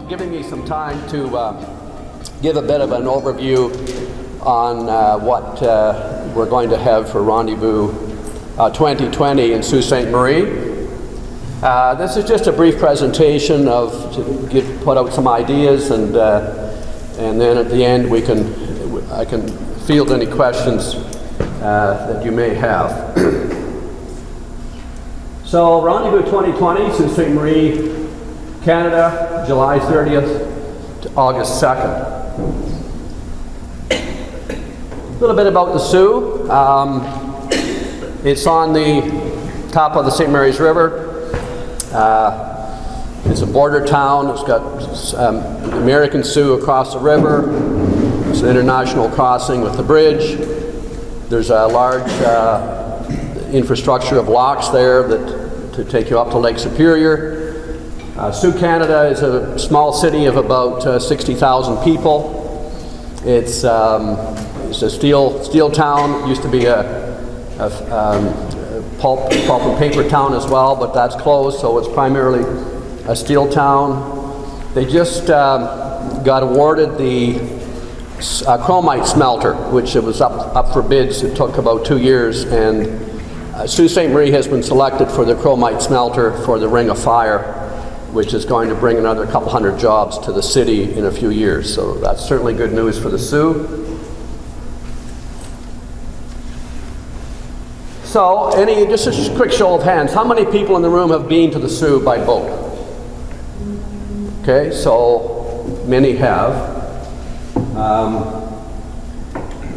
giving me some time to give a bit of an overview on what we're going to have for Rendezvous 2020 in Sault Ste. Marie. This is just a brief presentation to put out some ideas, and then at the end I can field any questions that you may have. So Rendezvous 2020, Sault Ste. Marie, Canada, July 30th to August 2nd. A little bit about the Sault. It's on the top of the St. Mary's River. It's a border town. It's got the American Sault across the river. It's an international crossing with the bridge. There's a large infrastructure of locks there to take you up to Lake Superior. Sault, Canada is a small city of about 60,000 people. It's a steel town. It used to be a pulp and paper town as well, but that's closed, so it's primarily a steel town. They just got awarded the chromite smelter, which it was up for bids. It took about 2 years, and Sault Ste. Marie has been selected for the chromite smelter for the Ring of Fire, which is going to bring another couple hundred jobs to the city in a few years. So that's certainly good news for the Sault. So, just a quick show of hands. How many people in the room have been to the Sault by boat? Okay, so many have.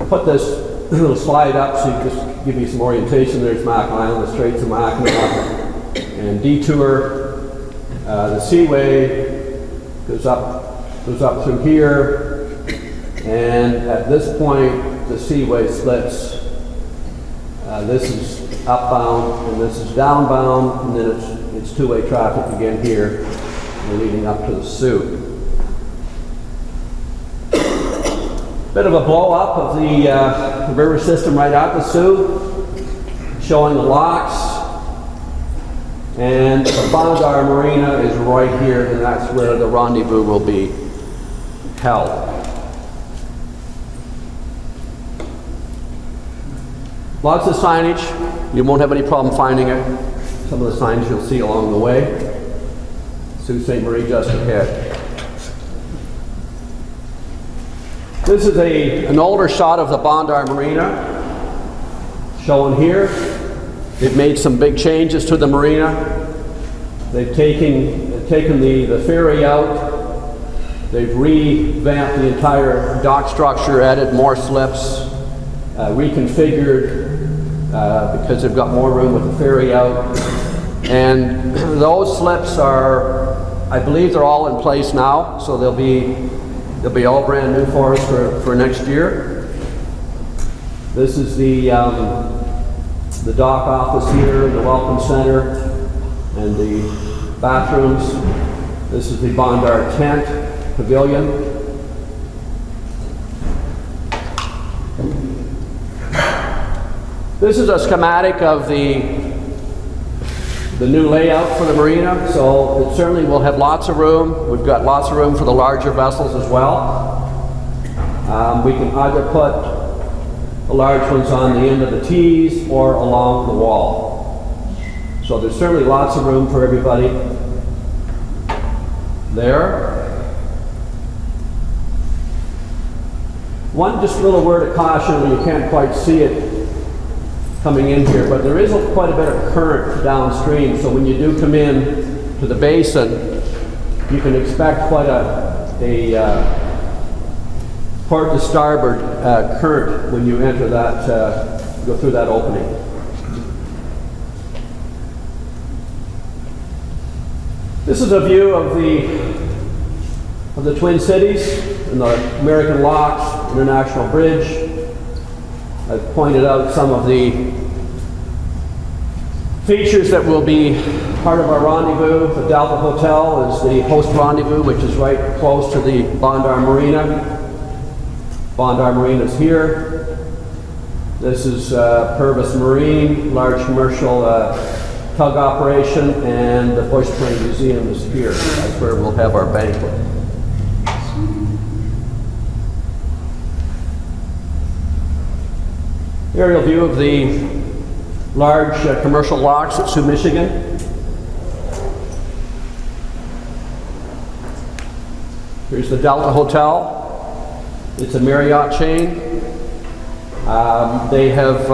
Put this little slide up so you just give you some orientation. There's Mackinac Island, the Straits of Mackinac, and detour. The seaway goes up through here, and at this point the seaway splits. This is upbound and this is downbound, and then it's two-way traffic again here, leading up to the Sault. Bit of a blow-up of the river system right out the Sault, showing the locks. And the Bondar Marina is right here, and that's where the rendezvous will be held. Lots of signage. You won't have any problem finding it. Some of the signs you'll see along the way. Sault Ste. Marie just ahead. This is an older shot of the Bondar Marina, shown here. They've made some big changes to the marina. They've taken the ferry out. They've revamped the entire dock structure, added more slips, reconfigured because they've got more room with the ferry out. And those slips are, I believe they're all in place now, so they'll be all brand new for us for next year. This is the dock office here, the welcome center, and the bathrooms. This is the Bondar tent pavilion. This is a schematic of the new layout for the marina, so it certainly will have lots of room. We've got lots of room for the larger vessels as well. We can either put the large ones on the end of the tees or along the wall. So there's certainly lots of room for everybody there. Just a little word of caution, you can't quite see it coming in here, but there is quite a bit of current downstream, so when you do come in to the basin, you can expect quite a port to starboard current when you enter that, go through that opening. This is a view of the Twin Cities and the American Locks International Bridge. I've pointed out some of the features that will be part of our rendezvous. The Delta Hotel is the host rendezvous, which is right close to the Bondar Marina. Bondar Marina is here. This is Purvis Marine, large commercial tug operation, and the Bush Plane Museum is here. That's where we'll have our banquet. Aerial view of the large commercial locks at Sault, Michigan. Here's the Delta Hotel. It's a Marriott chain. They have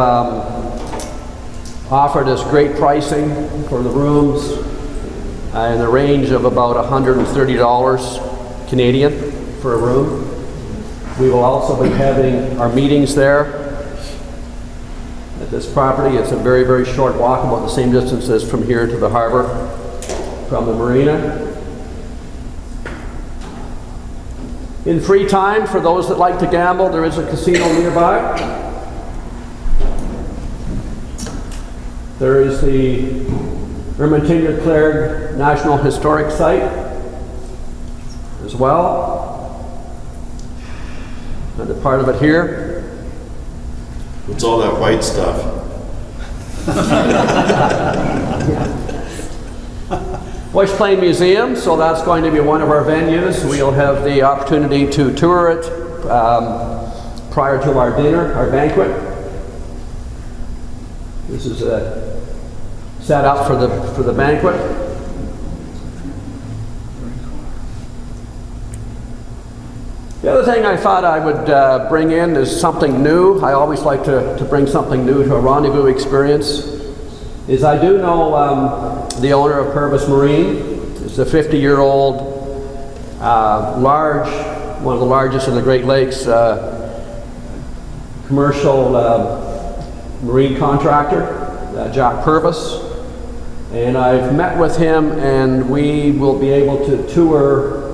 offered us great pricing for the rooms in the range of about $130 Canadian for a room. We will also be having our meetings there at this property. It's a very, very short walk, about the same distance as from here to the harbor, from the marina. In free time, for those that like to gamble, there is a casino nearby. There is the Hermitage-Clergue National Historic Site as well. And a part of it here. What's all that white stuff? Bush Plane Museum, so that's going to be one of our venues. We'll have the opportunity to tour it prior to our dinner, our banquet. This is set up for the banquet. The other thing I thought I would bring in is something new. I always like to bring something new to a rendezvous experience. Is I do know the owner of Purvis Marine. It's a 50-year-old, one of the largest in the Great Lakes commercial marine contractor, Jack Purvis. And I've met with him, and we will be able to tour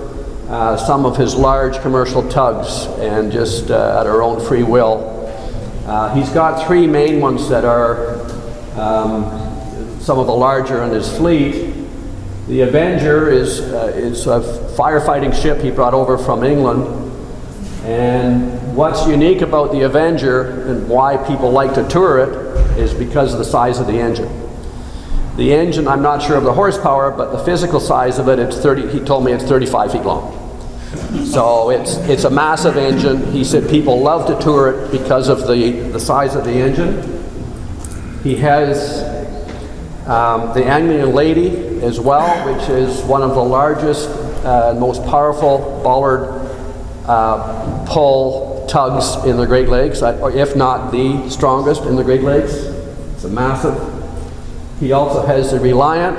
some of his large commercial tugs, and just at our own free will. He's got three main ones that are some of the larger in his fleet. The Avenger is a firefighting ship he brought over from England. And what's unique about the Avenger and why people like to tour it is because of the size of the engine. The engine, I'm not sure of the horsepower, but the physical size of it, he told me it's 35 feet long. So it's a massive engine. He said people love to tour it because of the size of the engine. He has the Anglian Lady as well, which is one of the largest, most powerful bollard pull tugs in the Great Lakes, if not the strongest in the Great Lakes. It's a massive. He also has the Reliant,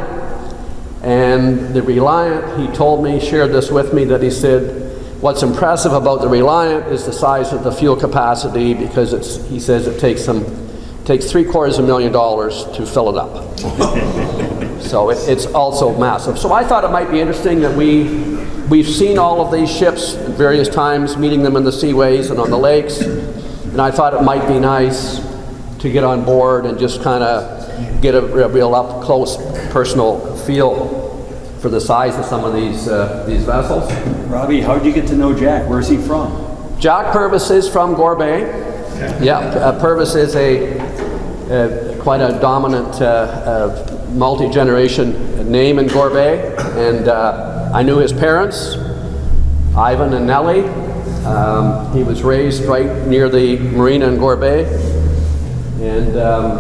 and the Reliant, he told me, shared this with me, that he said, what's impressive about the Reliant is the size of the fuel capacity, because he says it takes $750,000 to fill it up. So it's also massive. So I thought it might be interesting that we've seen all of these ships at various times, meeting them in the seaways and on the lakes, and I thought it might be nice to get on board and just kind of get a real up-close personal feel for the size of some of these vessels. Robbie, how did you get to know Jack? Where's he from? Jack Purvis is from Gorbet. Yeah, Purvis is quite a dominant multi-generation name in Gorbet, and I knew his parents, Ivan and Nellie. He was raised right near the marina in Gorbet, and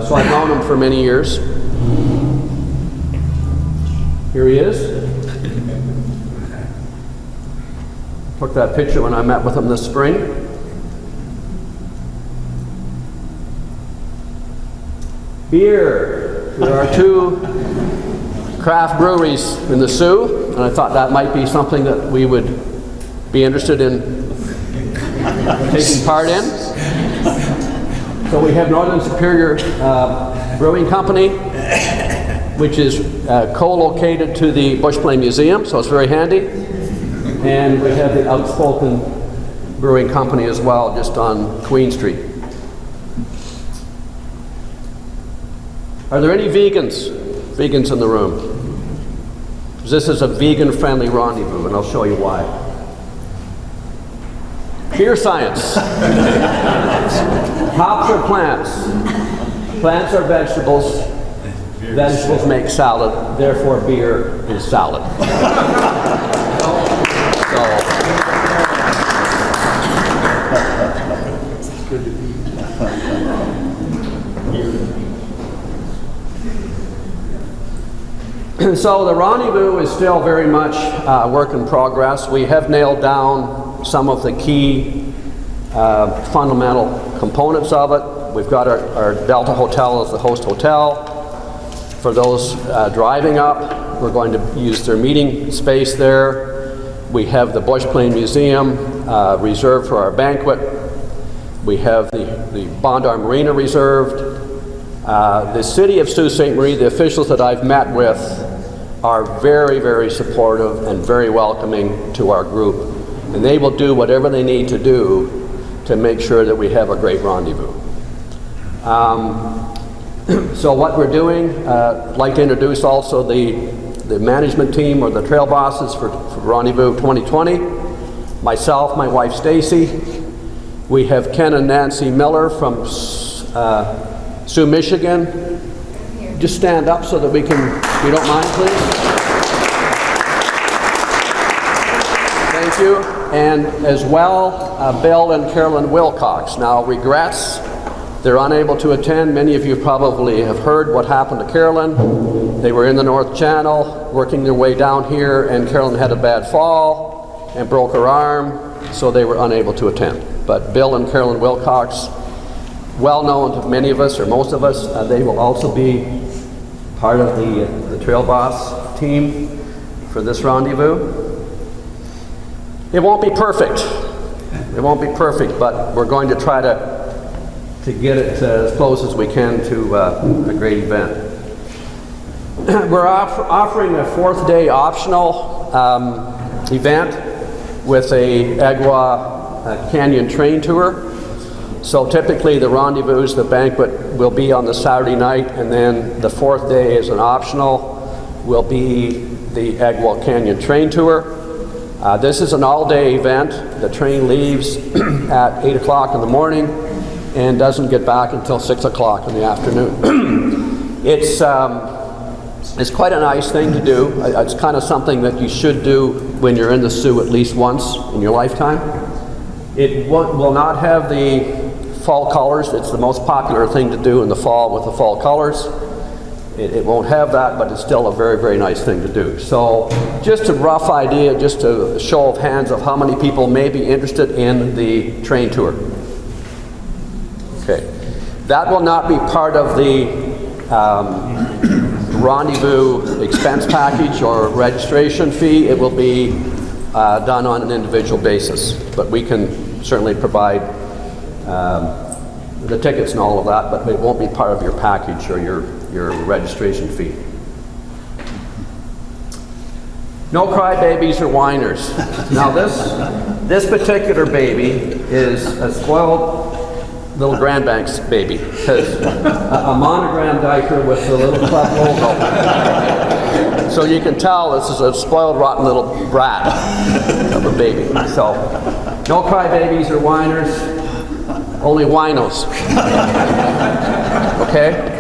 so I've known him for many years. Here he is. Took that picture when I met with him this spring. Beer. There are two craft breweries in the Sault, and I thought that might be something that we would be interested in taking part in. So we have Northern Superior Brewing Company, which is co-located to the Bush Plane Museum, so it's very handy. And we have the Outspoken Brewing Company as well, just on Queen Street. Are there any vegans in the room? This is a vegan-friendly rendezvous, and I'll show you why. Beer science. Hops are plants. Plants are vegetables. Vegetables make salad. Therefore, beer is salad. So the rendezvous is still very much work in progress. We have nailed down some of the key fundamental components of it. We've got our Delta Hotel as the host hotel. For those driving up, we're going to use their meeting space there. We have the Bush Plane Museum reserved for our banquet. We have the Bondar Marina reserved. The city of Sault Ste. Marie, the officials that I've met with, are very, very supportive and very welcoming to our group. And they will do whatever they need to do to make sure that we have a great rendezvous. So what we're doing, I'd like to introduce also the management team or the trail bosses for Rendezvous 2020. Myself, my wife Stacy. We have Ken and Nancy Miller from Sioux, Michigan. Just stand up so that we can, if you don't mind, please. Thank you. And as well, Bill and Carolyn Wilcox. Now, regrets, they're unable to attend. Many of you probably have heard what happened to Carolyn. They were in the North Channel, working their way down here, and Carolyn had a bad fall and broke her arm, so they were unable to attend. But Bill and Carolyn Wilcox, well known to many of us, or most of us, they will also be part of the Trail Boss team for this rendezvous. It won't be perfect. It won't be perfect, but we're going to try to get it as close as we can to a great event. We're offering a 4th day optional event with a Agua Canyon train tour. So typically the rendezvous, the banquet, will be on the Saturday night, and then the 4th day as an optional will be the Agua Canyon train tour. This is an all-day event. The train leaves at 8 o'clock in the morning and doesn't get back until 6 o'clock in the afternoon. It's quite a nice thing to do. It's kind of something that you should do when you're in the Sioux at least once in your lifetime. It will not have the fall colors. It's the most popular thing to do in the fall with the fall colors. It won't have that, but it's still a very, very nice thing to do. So just a rough idea, just a show of hands of how many people may be interested in the train tour. Okay. That will not be part of the rendezvous expense package or registration fee. It will be done on an individual basis, but we can certainly provide the tickets and all of that, but it won't be part of your package or your registration fee. No crybabies or whiners. Now this particular baby is a spoiled little Grand Banks baby, because a monogram diaper with the little club logo. So you can tell this is a spoiled, rotten little brat of a baby. So no crybabies or whiners, only winos. Okay?